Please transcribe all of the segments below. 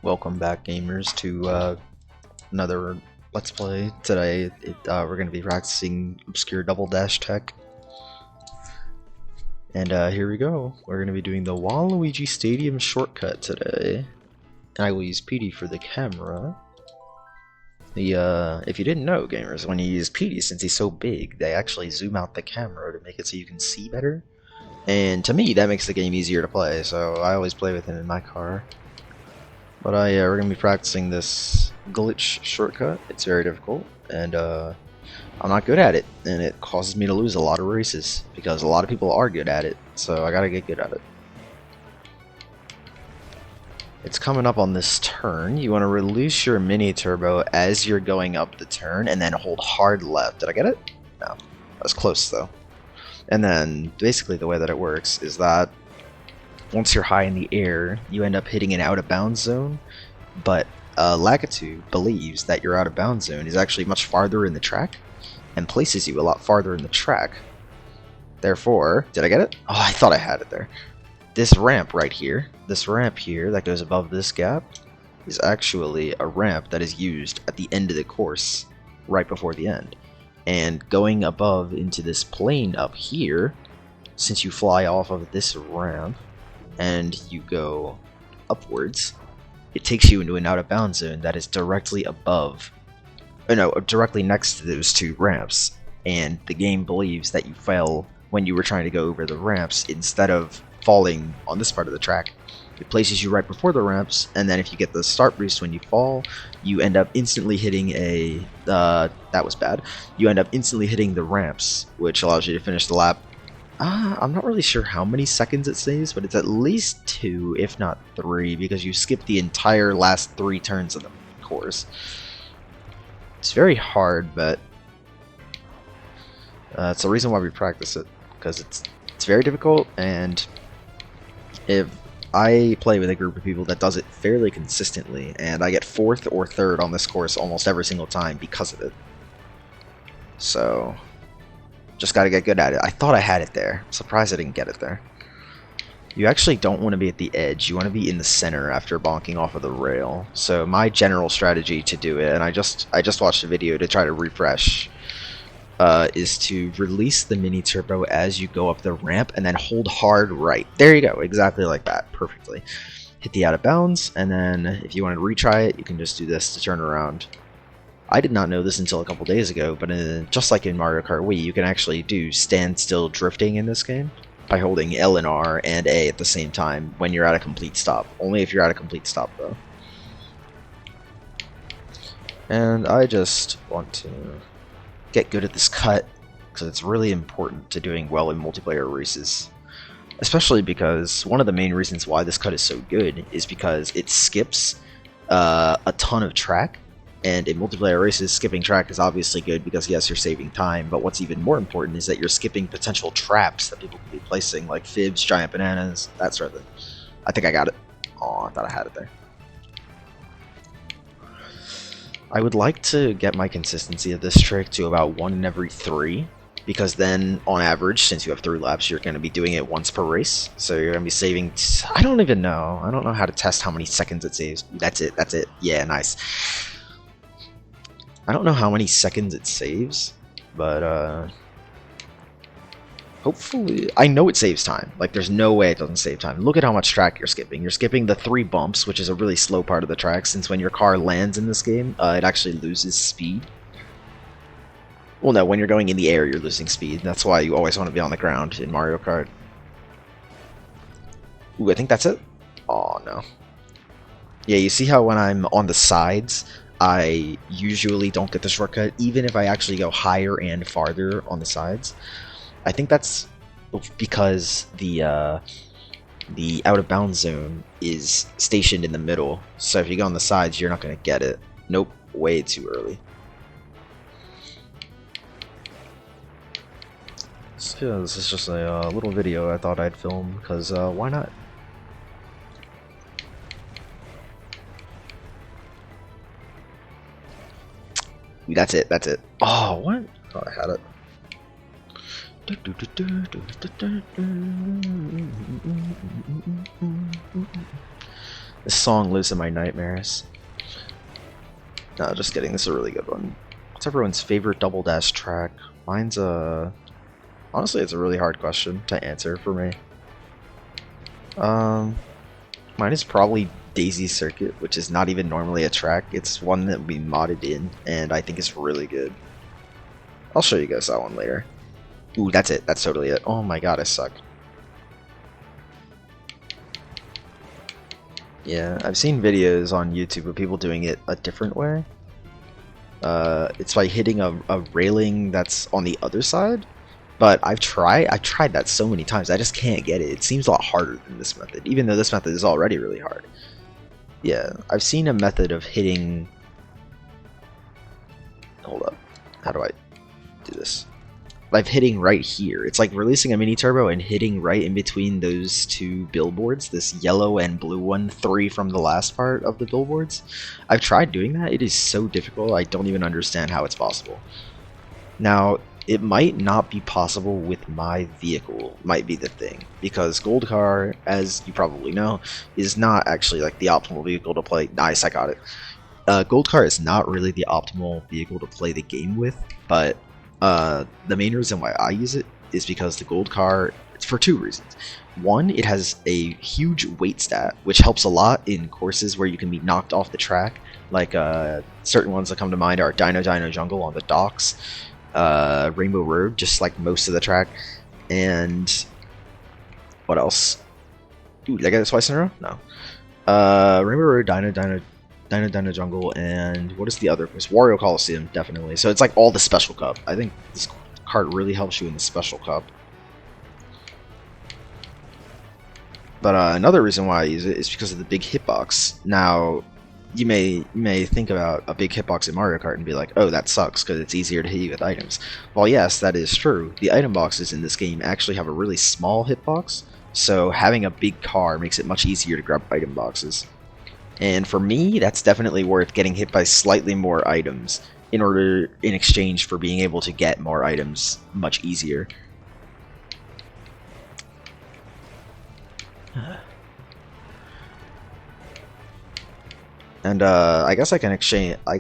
Welcome back, gamers, to another Let's Play. Today, we're going to be practicing obscure double dash tech. And here we go. We're going to be doing the Waluigi Stadium shortcut today. And I will use PD for the camera. If you didn't know, gamers, when you use PD, since he's so big, they actually zoom out the camera to make it so you can see better. And to me, that makes the game easier to play, so I always play with him in my car. But we're going to be practicing this glitch shortcut. It's very difficult, and I'm not good at it, and it causes me to lose a lot of races, because a lot of people are good at it, so I gotta get good at it. It's coming up on this turn. You want to release your mini turbo as you're going up the turn, and then hold hard left. Did I get it? No. That was close, though. And then, basically the way that it works is that once you're high in the air, you end up hitting an out-of-bounds zone, but Lakitu believes that your out-of-bounds zone is actually much farther in the track, and places you a lot farther in the track. Therefore, did I get it? Oh, I thought I had it there. This ramp right here, this ramp here that goes above this gap, is actually a ramp that is used at the end of the course, right before the end. And going above into this plane up here, since you fly off of this ramp, and you go upwards, it takes you into an out-of-bounds zone that is directly above, directly next to those two ramps, and the game believes that you fell when you were trying to go over the ramps instead of falling on this part of the track. It places you right before the ramps, and then if you get the start boost when you fall, you end up instantly hitting that was bad. You end up instantly hitting the ramps, which allows you to finish the lap. I'm not really sure how many seconds it saves, but it's at least 2, if not 3, because you skip the entire last 3 turns of the course. It's very hard, but it's the reason why we practice it, because it's very difficult, and if I play with a group of people that does it fairly consistently, and I get 4th or 3rd on this course almost every single time because of it. So just gotta get good at it. I thought I had it there. I'm surprised I didn't get it there. You actually don't want to be at the edge. You want to be in the center after bonking off of the rail. So my general strategy to do it, and I just watched a video to try to refresh, is to release the mini turbo as you go up the ramp and then hold hard right. There you go, exactly like that, perfectly. Hit the out of bounds, and then if you want to retry it, you can just do this to turn around. I did not know this until a couple days ago, but just like in Mario Kart Wii, you can actually do standstill drifting in this game by holding L and R and A at the same time when you're at a complete stop. Only if you're at a complete stop, though. And I just want to get good at this cut, because it's really important to doing well in multiplayer races. Especially because one of the main reasons why this cut is so good is because it skips a ton of track. And in multiplayer races, skipping track is obviously good because, yes, you're saving time, but what's even more important is that you're skipping potential traps that people could be placing, like fibs, giant bananas, that sort of thing. I think I got it. Oh, I thought I had it there. I would like to get my consistency of this trick to about 1 in every 3, because then, on average, since you have 3 laps, you're going to be doing it once per race, so you're going to be saving... I don't even know. I don't know how to test how many seconds it saves. That's it. That's it. Yeah, nice. I don't know how many seconds it saves, but hopefully... I know it saves time. Like, there's no way it doesn't save time. Look at how much track you're skipping. You're skipping the 3 bumps, which is a really slow part of the track, since when your car lands in this game, it actually loses speed. Well, no, when you're going in the air, you're losing speed. That's why you always want to be on the ground in Mario Kart. Ooh, I think that's it? Oh, no. Yeah, you see how when I'm on the sides, I usually don't get the shortcut, even if I actually go higher and farther on the sides. I think that's because the out-of-bounds zone is stationed in the middle, so if you go on the sides, you're not going to get it. Nope, way too early. So yeah, this is just a little video I thought I'd film, because why not? That's it, that's it. Oh, what? I thought I had it. This song lives in my nightmares. No, just kidding. This is a really good one. What's everyone's favorite Double Dash track? Mine's honestly, it's a really hard question to answer for me. Mine is probably Daisy Circuit, which is not even normally a track. It's one that we modded in, and I think it's really good. I'll show you guys that one later. Ooh, that's it. That's totally it. Oh my god, I suck. Yeah, I've seen videos on YouTube of people doing it a different way. It's by hitting a railing that's on the other side. But I've tried that so many times, I just can't get it. It seems a lot harder than this method, even though this method is already really hard. Yeah, I've seen a method of hitting... Hold up. How do I do this? Like hitting right here. It's like releasing a mini turbo and hitting right in between those two billboards, this yellow and blue one, 3 from the last part of the billboards. I've tried doing that. It is so difficult, I don't even understand how it's possible. Now, it might not be possible with my vehicle, might be the thing, because Gold Car, as you probably know, is not actually like the optimal vehicle to play. Nice, I got it. Gold Car is not really the optimal vehicle to play the game with, but the main reason why I use it is because the Gold Car, it's for 2 reasons. One, it has a huge weight stat, which helps a lot in courses where you can be knocked off the track, like certain ones that come to mind are Dino Jungle on the docks, Rainbow Road, just like most of the track, and what else? Ooh, did I get it twice in a row? No. Rainbow Road, Dino Jungle, and what is the other place? Wario Coliseum, definitely. So it's like all the Special Cup. I think this cart really helps you in the Special Cup. But another reason why I use it is because of the big hitbox. Now, you may think about a big hitbox in Mario Kart and be like, oh, that sucks because it's easier to hit you with items. Well, yes, that is true. The item boxes in this game actually have a really small hitbox, so having a big car makes it much easier to grab item boxes. And for me, that's definitely worth getting hit by slightly more items in exchange for being able to get more items much easier. And I guess I can explain my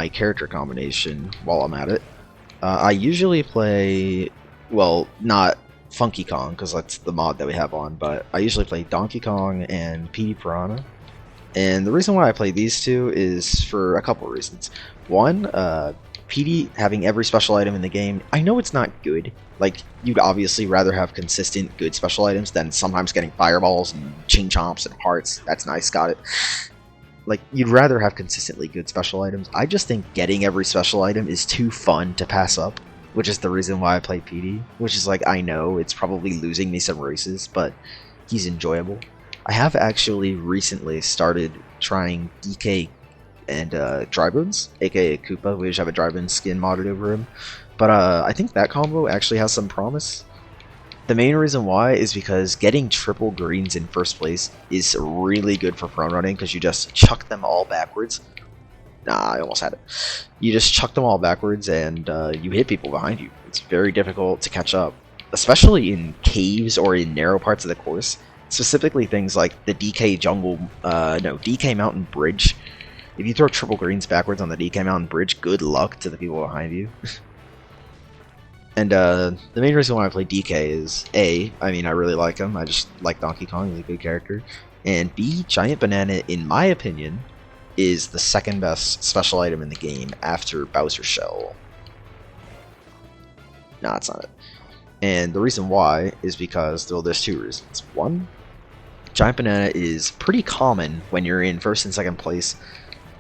character combination while I'm at it. I usually play, well, not Funky Kong, because that's the mod that we have on, but I usually play Donkey Kong and PD Piranha. And the reason why I play these two is for a couple reasons. One, PD having every special item in the game, I know it's not good. Like, you'd obviously rather have consistent good special items than sometimes getting fireballs and chain chomps and hearts. That's nice, got it. Like, you'd rather have consistently good special items. I just think getting every special item is too fun to pass up, which is the reason why I play PD. Which is like, I know it's probably losing me some races, but he's enjoyable. I have actually recently started trying DK and Drybones, aka Koopa. We just have a Drybone skin modded over him. But I think that combo actually has some promise. The main reason why is because getting triple greens in first place is really good for front running, because you just chuck them all backwards. Nah, I almost had it. You just chuck them all backwards and you hit people behind you. It's very difficult to catch up, especially in caves or in narrow parts of the course. Specifically things like the DK Mountain Bridge. If you throw triple greens backwards on the DK Mountain Bridge, good luck to the people behind you. And the main reason why I play DK is A, I mean, I really like him. I just like Donkey Kong. He's a good character. And B, Giant Banana, in my opinion, is the second best special item in the game after Bowser Shell. Nah, it's not it. And the reason why is because, well, there's 2 reasons. One, Giant Banana is pretty common when you're in first and second place,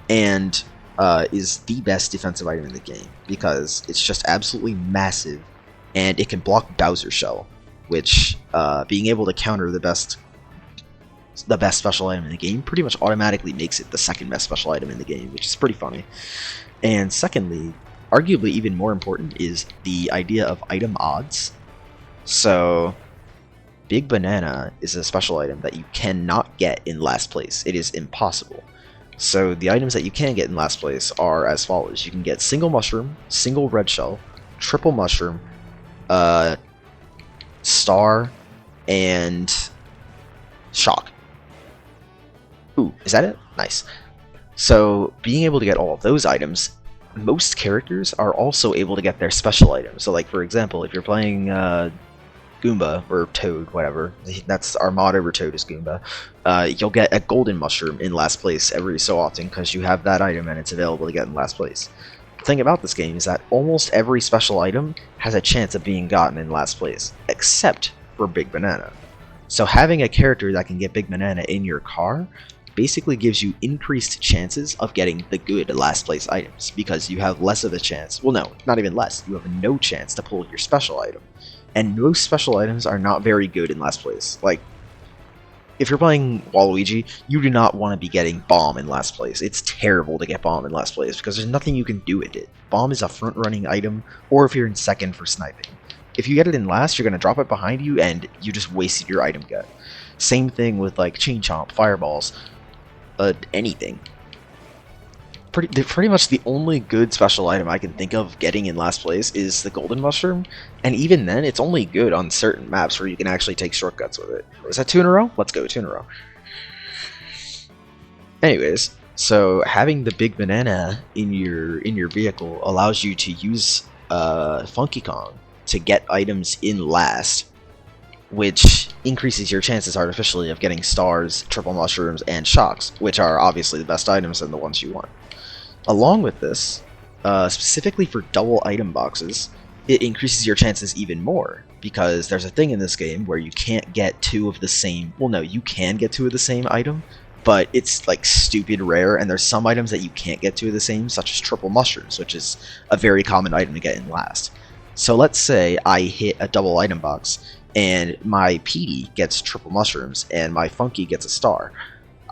and is the best defensive item in the game because it's just absolutely massive, and it can block Bowser Shell, which being able to counter the best special item in the game pretty much automatically makes it the second best special item in the game, which is pretty funny. And secondly, arguably even more important, is the idea of item odds. So Big Banana is a special item that you cannot get in last place. It is impossible. So the items that you can get in last place are as follows. You can get single mushroom, single red shell, triple mushroom, star, and shock. Ooh, is that it? Nice. So being able to get all of those items, most characters are also able to get their special items. So like for example, if you're playing Goomba or Toad, whatever, that's our mod over Toad is Goomba, you'll get a golden mushroom in last place every so often because you have that item and it's available to get in last place. The thing about this game is that almost every special item has a chance of being gotten in last place, except for Big Banana. So having a character that can get Big Banana in your car basically gives you increased chances of getting the good last place items, because you have less of a chance, well no, not even less, you have no chance to pull your special item. And most special items are not very good in last place. Like, if you're playing Waluigi, you do not want to be getting Bomb in last place. It's terrible to get Bomb in last place, because there's nothing you can do with it. Bomb is a front-running item, or if you're in second for sniping. If you get it in last, you're going to drop it behind you, and you just wasted your item get. Same thing with, like, Chain Chomp, Fireballs, anything. Pretty much the only good special item I can think of getting in last place is the Golden Mushroom, and even then, it's only good on certain maps where you can actually take shortcuts with it. Is that 2 in a row? Let's go, 2 in a row. Anyways, so having the Big Banana in your vehicle allows you to use Funky Kong to get items in last, which increases your chances artificially of getting stars, triple mushrooms, and shocks, which are obviously the best items and the ones you want. Along with this, specifically for double item boxes, it increases your chances even more, because there's a thing in this game where you can't get 2 of the same, well no, you can get 2 of the same item, but it's like stupid rare, and there's some items that you can't get 2 of the same, such as triple mushrooms, which is a very common item to get in last. So let's say I hit a double item box, and my PD gets triple mushrooms, and my Funky gets a star.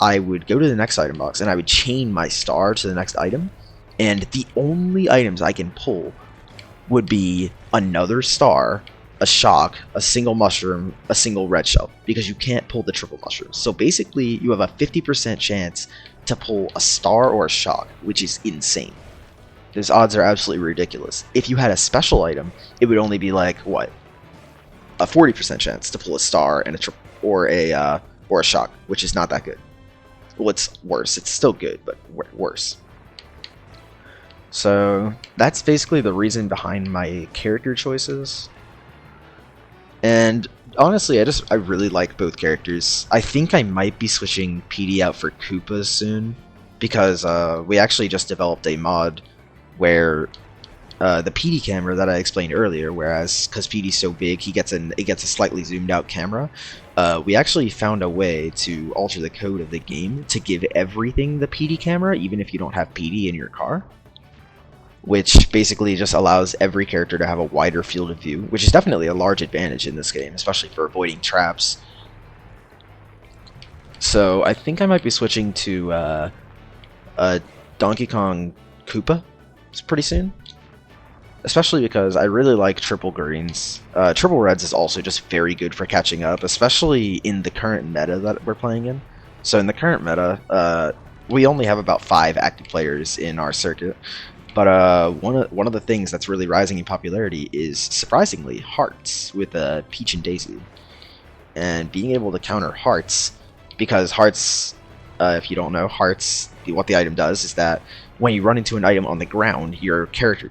I would go to the next item box, and I would chain my star to the next item, and the only items I can pull would be another star, a shock, a single mushroom, a single red shell, because you can't pull the triple mushrooms. So basically, you have a 50% chance to pull a star or a shock, which is insane. Those odds are absolutely ridiculous. If you had a special item, it would only be like, what? A 40% chance to pull a star and a triple, or a shock, which is not that good. Well, it's worse. It's still good, but worse. So that's basically the reason behind my character choices. And honestly, I really like both characters. I think I might be switching PD out for Koopa soon, because we actually just developed a mod where the PD camera that I explained earlier, whereas because PD's so big, it gets a slightly zoomed out camera. We actually found a way to alter the code of the game to give everything the PD camera, even if you don't have PD in your car, which basically just allows every character to have a wider field of view, which is definitely a large advantage in this game, especially for avoiding traps. So I think I might be switching to Donkey Kong Koopa pretty soon. Especially because I really like triple greens. Triple reds is also just very good for catching up, especially in the current meta that we're playing in. So in the current meta, we only have about 5 active players in our circuit. But one of the things that's really rising in popularity is, surprisingly, Hearts with Peach and Daisy. And being able to counter Hearts, because Hearts, if you don't know, Hearts, what the item does is that when you run into an item on the ground, your character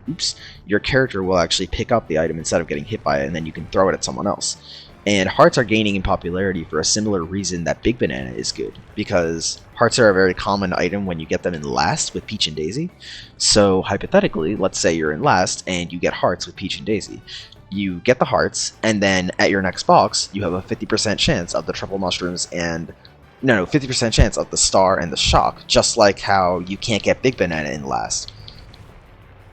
will actually pick up the item instead of getting hit by it, and then you can throw it at someone else. And Hearts are gaining in popularity for a similar reason that Big Banana is good, because Hearts are a very common item when you get them in last with Peach and Daisy. So hypothetically, let's say you're in last and you get Hearts with Peach and Daisy. You get the Hearts, and then at your next box, you have a 50% chance of the triple mushrooms and 50% chance of the star and the shock, just like how you can't get Big Banana in last.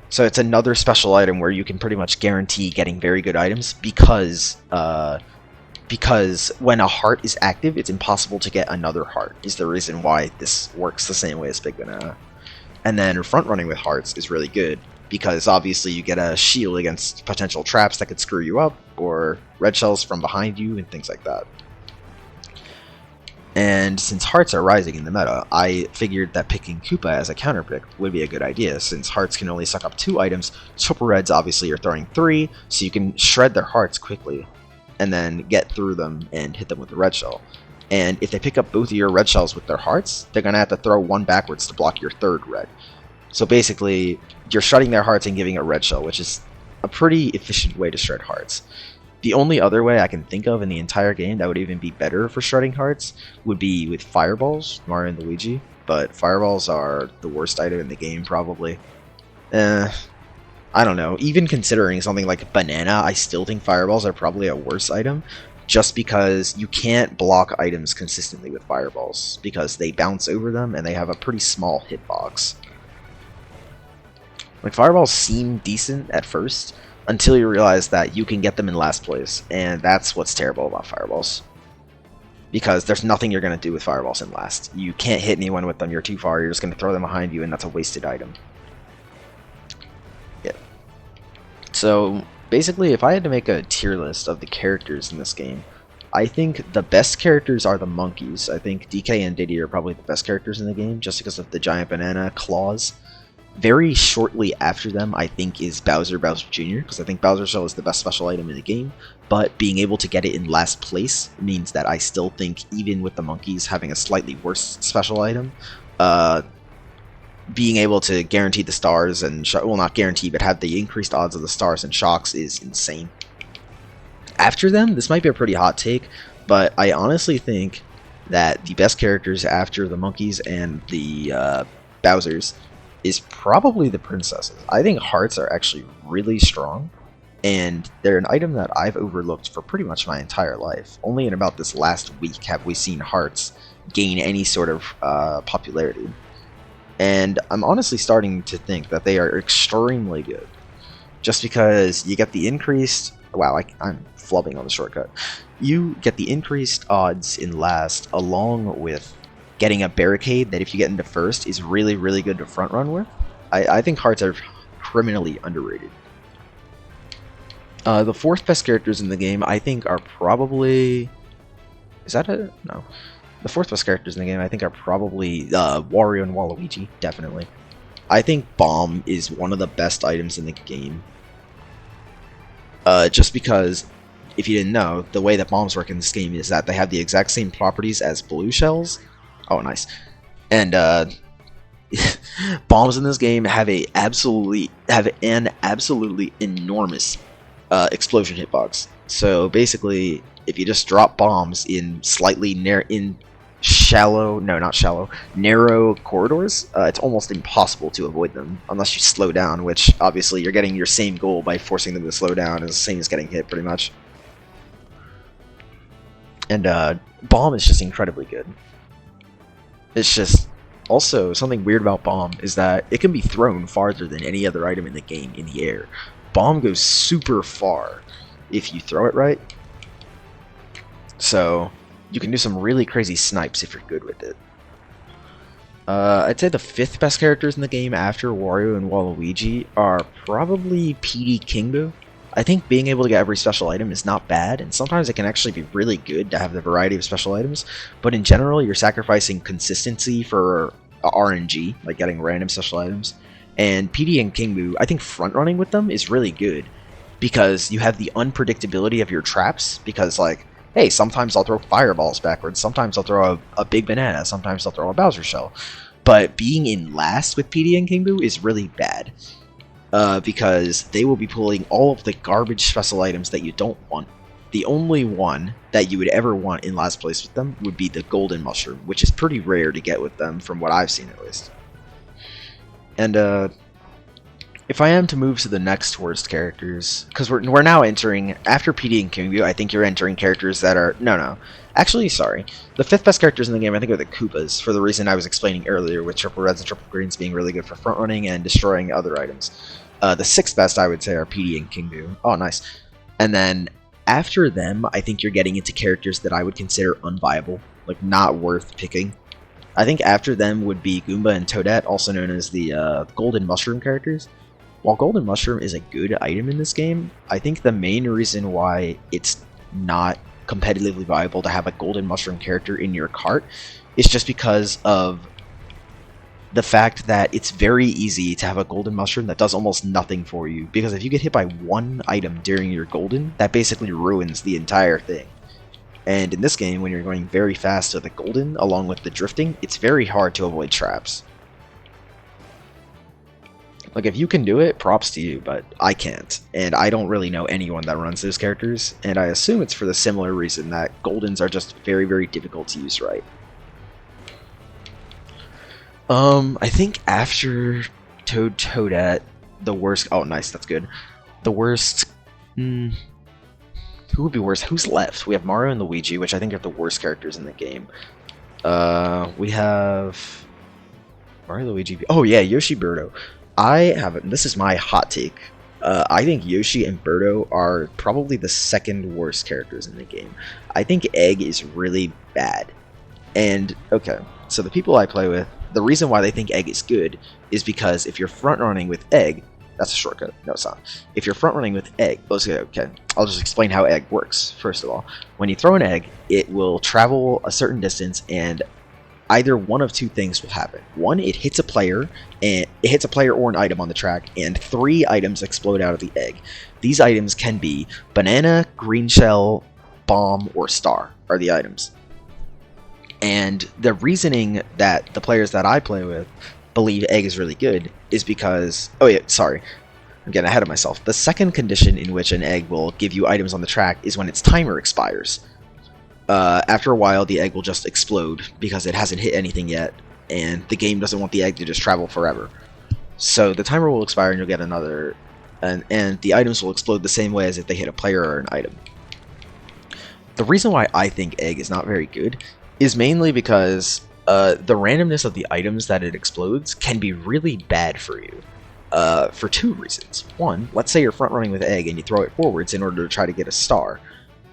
So it's another special item where you can pretty much guarantee getting very good items, because when a heart is active, it's impossible to get another heart, is the reason why this works the same way as Big Banana. And then front running with Hearts is really good, because obviously you get a shield against potential traps that could screw you up, or red shells from behind you, and things like that. And since Hearts are rising in the meta, I figured that picking Koopa as a counter pick would be a good idea, since Hearts can only suck up 2 items. Triple Reds obviously are throwing 3, so you can shred their Hearts quickly, and then get through them and hit them with the red shell. And if they pick up both of your red shells with their hearts, they're going to have to throw one backwards to block your third red. So basically, you're shredding their hearts and giving a red shell, which is a pretty efficient way to shred hearts. The only other way I can think of in the entire game that would even be better for shredding hearts would be with fireballs, Mario and Luigi. But fireballs are the worst item in the game, probably. I don't know. Even considering something like banana, I still think fireballs are probably a worse item. Just because you can't block items consistently with fireballs. Because they bounce over them and they have a pretty small hitbox. Like, fireballs seem decent at first, until you realize that you can get them in last place, and that's what's terrible about fireballs. Because there's nothing you're going to do with fireballs in last. You can't hit anyone with them, you're too far, you're just going to throw them behind you, and that's a wasted item. Yeah. So, basically, if I had to make a tier list of the characters in this game, I think the best characters are the monkeys. I think DK and Diddy are probably the best characters in the game, just because of the giant banana claws. Very shortly after them, I think, is Bowser Jr., because I think Bowser Shell is the best special item in the game, but being able to get it in last place means that I still think, even with the monkeys having a slightly worse special item, being able to guarantee the stars and, well, not guarantee, but have the increased odds of the stars and shocks is insane. After them, this might be a pretty hot take, but I honestly think that the best characters after the monkeys and the Bowsers is probably the princesses. I think hearts are actually really strong, and they're an item that I've overlooked for pretty much my entire life. Only in about this last week have we seen hearts gain any sort of popularity. And I'm honestly starting to think that they are extremely good. Just because you get the increased... Wow, I'm flubbing on the shortcut. You get the increased odds in last, along with getting a barricade that if you get into first is really, really good to front run with. I think hearts are criminally underrated. The fourth best characters in the game, I think, are probably... Is that a... No. The fourth best characters in the game, I think, are probably Wario and Waluigi, definitely. I think Bomb is one of the best items in the game. Just because, if you didn't know, the way that bombs work in this game is that they have the exact same properties as blue shells. Oh, nice. And bombs in this game have an absolutely enormous explosion hitbox. So basically, if you just drop bombs in slightly narrow corridors, it's almost impossible to avoid them unless you slow down. Which obviously you're getting your same goal by forcing them to slow down, is the same as getting hit, pretty much. And bomb is just incredibly good. It's just, also, something weird about Bomb is that it can be thrown farther than any other item in the game in the air. Bomb goes super far if you throw it right. So, you can do some really crazy snipes if you're good with it. I'd say the fifth best characters in the game after Wario and Waluigi are probably PD Kingbu. I think being able to get every special item is not bad, and sometimes it can actually be really good to have the variety of special items, but in general, you're sacrificing consistency for RNG, like getting random special items. And PD and Kingbu, I think front-running with them is really good, because you have the unpredictability of your traps, because, like, hey, sometimes I'll throw fireballs backwards, sometimes I'll throw a big banana, sometimes I'll throw a Bowser shell. But being in last with PD and Kingbu is really bad. Because they will be pulling all of the garbage special items that you don't want. The only one that you would ever want in last place with them would be the golden mushroom, which is pretty rare to get with them from what I've seen at least. And if I am to move to the next worst characters, because we're now entering, after PD and Kingbu, I think you're entering characters that are, no. Actually, sorry. The fifth best characters in the game, I think, are the Koopas, for the reason I was explaining earlier, with triple reds and triple greens being really good for front running and destroying other items. The sixth best, I would say, are PD and Kingbu. Oh, nice. And then, after them, I think you're getting into characters that I would consider unviable, like, not worth picking. I think after them would be Goomba and Toadette, also known as the Golden Mushroom characters. While Golden Mushroom is a good item in this game, I think the main reason why it's not competitively viable to have a Golden Mushroom character in your cart is just because of the fact that it's very easy to have a Golden Mushroom that does almost nothing for you, because if you get hit by one item during your Golden, that basically ruins the entire thing. And in this game, when you're going very fast with the golden, along with the drifting, it's very hard to avoid traps. Like, if you can do it, props to you, but I can't. And I don't really know anyone that runs those characters, and I assume it's for the similar reason that Goldens are just very, very difficult to use right. I think after Toadette, the worst... Oh, nice, that's good. The worst... Who would be worse? Who's left? We have Mario and Luigi, which I think are the worst characters in the game. We have... Mario, Luigi... Oh, yeah, Yoshi, Birdo. This is my hot take. I think Yoshi and Birdo are probably the second worst characters in the game. I think Egg is really bad. And, okay, so the people I play with, the reason why they think Egg is good is because if you're front-running with Egg, that's a shortcut. No, it's not. If you're front-running with Egg, okay, I'll just explain how Egg works, first of all. When you throw an egg, it will travel a certain distance, and either one of two things will happen. One, it hits a player or an item on the track, and 3 items explode out of the egg. These items can be banana, green shell, bomb, or star are the items. And the reasoning that the players that I play with believe Egg is really good is because... Oh yeah, sorry. I'm getting ahead of myself. The second condition in which an egg will give you items on the track is when its timer expires. After a while, the egg will just explode because it hasn't hit anything yet, and the game doesn't want the egg to just travel forever. So the timer will expire and you'll get another, and the items will explode the same way as if they hit a player or an item. The reason why I think Egg is not very good is mainly because the randomness of the items that it explodes can be really bad for you. For 2 reasons. One, let's say you're front running with Egg and you throw it forwards in order to try to get a star.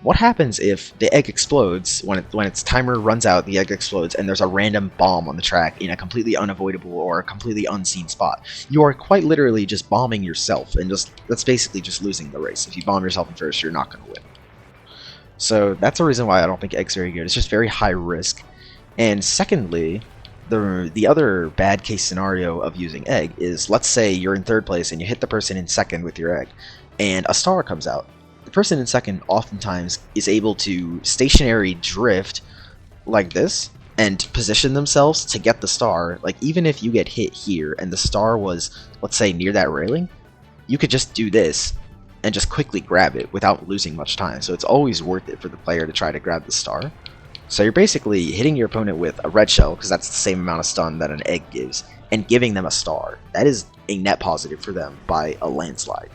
What happens if the egg explodes, when its timer runs out, the egg explodes, and there's a random bomb on the track in a completely unavoidable or a completely unseen spot? You are quite literally just bombing yourself, and that's basically just losing the race. If you bomb yourself in first, you're not going to win. So that's a reason why I don't think Egg's very good. It's just very high risk. And secondly, the other bad case scenario of using Egg is, let's say you're in 3rd place and you hit the person in 2nd with your egg, and a star comes out. The person in 2nd oftentimes is able to stationary drift like this and position themselves to get the star. Like, even if you get hit here and the star was, let's say, near that railing, you could just do this and just quickly grab it without losing much time. So it's always worth it for the player to try to grab the star. So you're basically hitting your opponent with a red shell, because that's the same amount of stun that an egg gives, and giving them a star. That is a net positive for them by a landslide.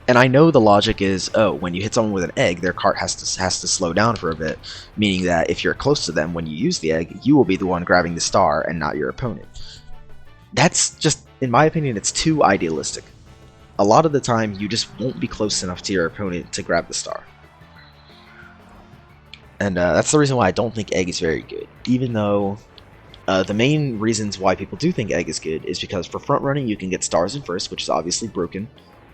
And I know the logic is, oh, when you hit someone with an egg, their cart has to slow down for a bit, meaning that if you're close to them when you use the egg, you will be the one grabbing the star and not your opponent. That's just, in my opinion, it's too idealistic. A lot of the time, you just won't be close enough to your opponent to grab the star. And that's the reason why I don't think Egg is very good, even though the main reasons why people do think Egg is good is because for front running you can get stars in first, which is obviously broken,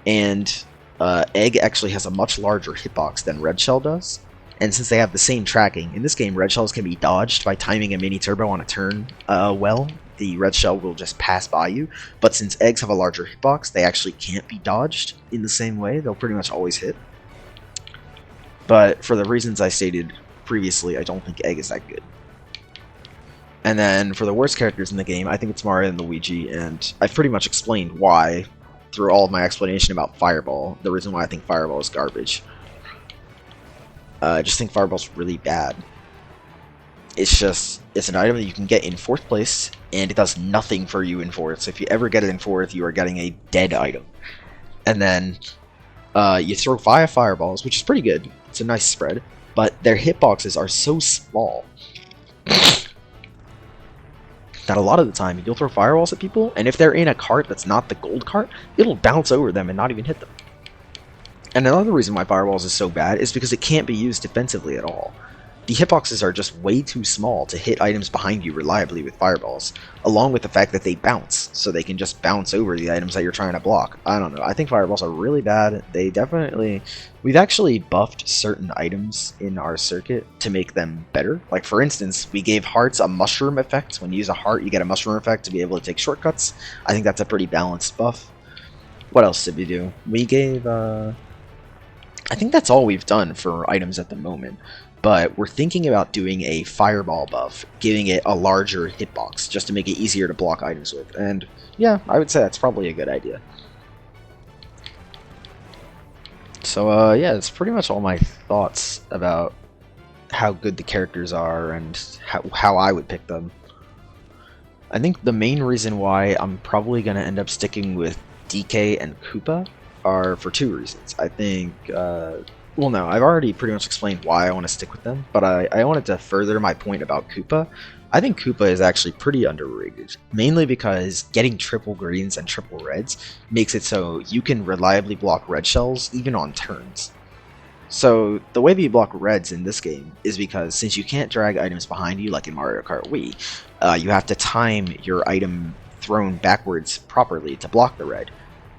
and Egg actually has a much larger hitbox than Red Shell does, and since they have the same tracking, in this game Red Shells can be dodged by timing a mini turbo on a turn well. The Red Shell will just pass by you, but since Eggs have a larger hitbox, they actually can't be dodged in the same way. They'll pretty much always hit. But for the reasons I stated previously, I don't think Egg is that good. And then for the worst characters in the game, I think it's Mario and Luigi, and I've pretty much explained why through all of my explanation about Fireball, the reason why I think Fireball is garbage. I just think Fireball's really bad. It's an item that you can get in 4th place, and it does nothing for you in 4th. So if you ever get it in 4th, you are getting a dead item. And then you throw 5 fireballs, which is pretty good. It's a nice spread, but their hitboxes are so small that a lot of the time you'll throw fireballs at people, and if they're in a cart that's not the gold cart, it'll bounce over them and not even hit them. And another reason why fireballs is so bad is because it can't be used defensively at all. The hitboxes are just way too small to hit items behind you reliably with fireballs, along with the fact that they bounce, so they can just bounce over the items that you're trying to block. I don't know, I think fireballs are really bad. We've actually buffed certain items in our circuit to make them better. Like, for instance, we gave hearts a mushroom effect. When you use a heart, you get a mushroom effect to be able to take shortcuts. I think that's a pretty balanced buff. What else did we do? We gave, I think that's all we've done for items at the moment, but we're thinking about doing a fireball buff, giving it a larger hitbox, just to make it easier to block items with, and yeah, I would say that's probably a good idea. So yeah, that's pretty much all my thoughts about how good the characters are and how I would pick them. I think the main reason why I'm probably going to end up sticking with DK and Koopa are for two reasons. I think, well, no, I've already pretty much explained why I want to stick with them, but I wanted to further my point about Koopa. I think Koopa is actually pretty underrated, mainly because getting triple greens and triple reds makes it so you can reliably block red shells even on turns. So the way that you block reds in this game is because since you can't drag items behind you like in Mario Kart Wii, you have to time your item thrown backwards properly to block the red.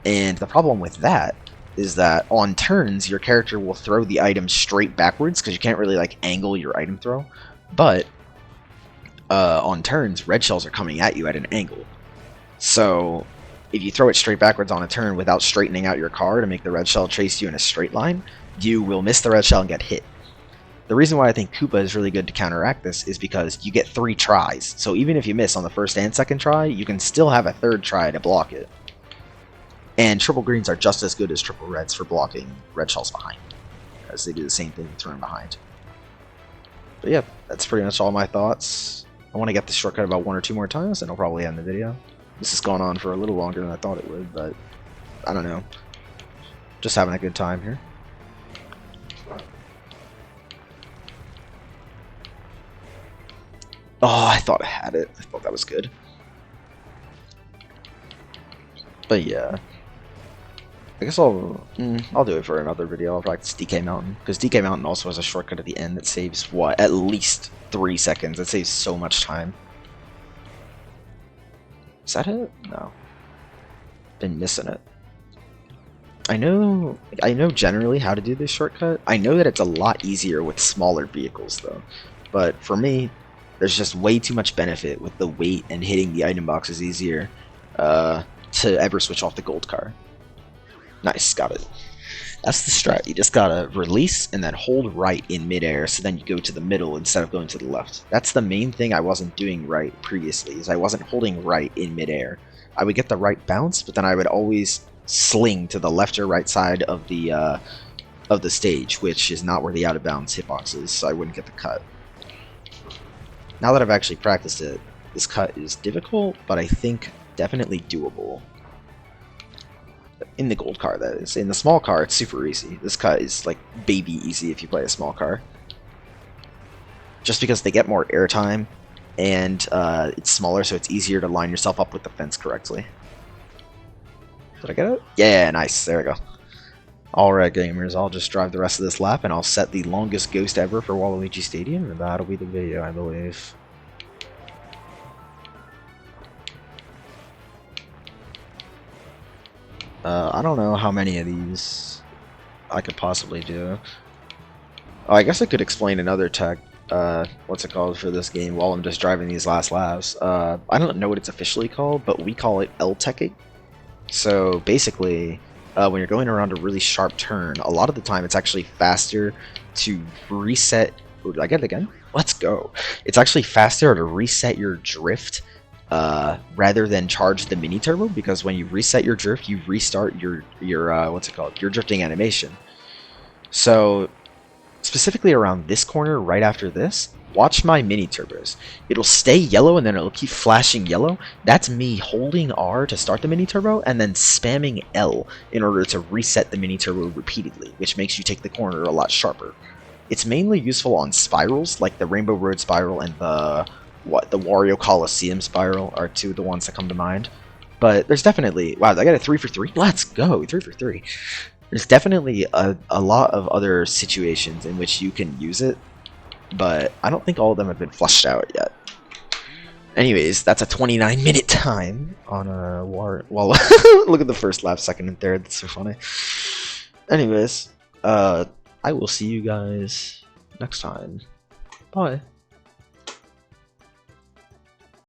And the problem with that is that on turns your character will throw the item straight backwards because you can't really like angle your item throw, but on turns red shells are coming at you at an angle. So if you throw it straight backwards on a turn without straightening out your car to make the red shell chase you in a straight line, you will miss the red shell and get hit. The reason why I think Koopa is really good to counteract this is because you get 3 tries, so even if you miss on the first and second try, you can still have a third try to block it. And triple greens are just as good as triple reds for blocking red shells behind, as they do the same thing thrown behind. But yeah, that's pretty much all my thoughts. I want to get this shortcut about 1 or 2 more times, and I'll probably end the video. This has gone on for a little longer than I thought it would, but I don't know. Just having a good time here. Oh, I thought I had it. I thought that was good. But yeah. I guess I'll do it for another video. I'll practice DK Mountain. Because DK Mountain also has a shortcut at the end that saves, what, at least 3 seconds. It saves so much time. Is that it? No. Been missing it. I know generally how to do this shortcut. I know that it's a lot easier with smaller vehicles, though. But for me, there's just way too much benefit with the weight and hitting the item boxes easier to ever switch off the gold car. Nice, got it. That's the strat. You just gotta release and then hold right in midair, so then you go to the middle instead of going to the left. That's the main thing I wasn't doing right previously, is I wasn't holding right in midair. I would get the right bounce, but then I would always sling to the left or right side of the stage, which is not where the out of bounds hitbox is, so I wouldn't get the cut. Now that I've actually practiced it, this cut is difficult, but I think definitely doable. In the gold car, that is. In the small car, it's super easy. This cut is like baby easy if you play a small car. Just because they get more airtime, and it's smaller, so it's easier to line yourself up with the fence correctly. Did I get it? Yeah, nice. There we go. Alright, gamers, I'll just drive the rest of this lap, and I'll set the longest ghost ever for Waluigi Stadium, and that'll be the video, I believe. I don't know how many of these I could possibly do. Oh, I guess I could explain another tech, what's it called for this game while I'm just driving these last laps. I don't know what it's officially called, but we call it L-teching. So basically, when you're going around a really sharp turn, a lot of the time it's actually faster to reset... Oh, did I get it again? Let's go. It's actually faster to reset your drift rather than charge the mini turbo, because when you reset your drift, you restart your what's it called? Your drifting animation. So specifically around this corner right after this, watch my mini turbos. It'll stay yellow and then it'll keep flashing yellow. That's me holding R to start the mini turbo and then spamming L in order to reset the mini turbo repeatedly, which makes you take the corner a lot sharper. It's mainly useful on spirals, like the Rainbow Road spiral and the Wario Coliseum spiral are two of the ones that come to mind. But there's definitely... Wow, I got a 3 for 3? Let's go! 3 for 3. There's definitely a lot of other situations in which you can use it, but I don't think all of them have been fleshed out yet. Anyways, that's a 29-minute time on a war... Well, look at the first lap, second, and third. That's so funny. Anyways, I will see you guys next time. Bye.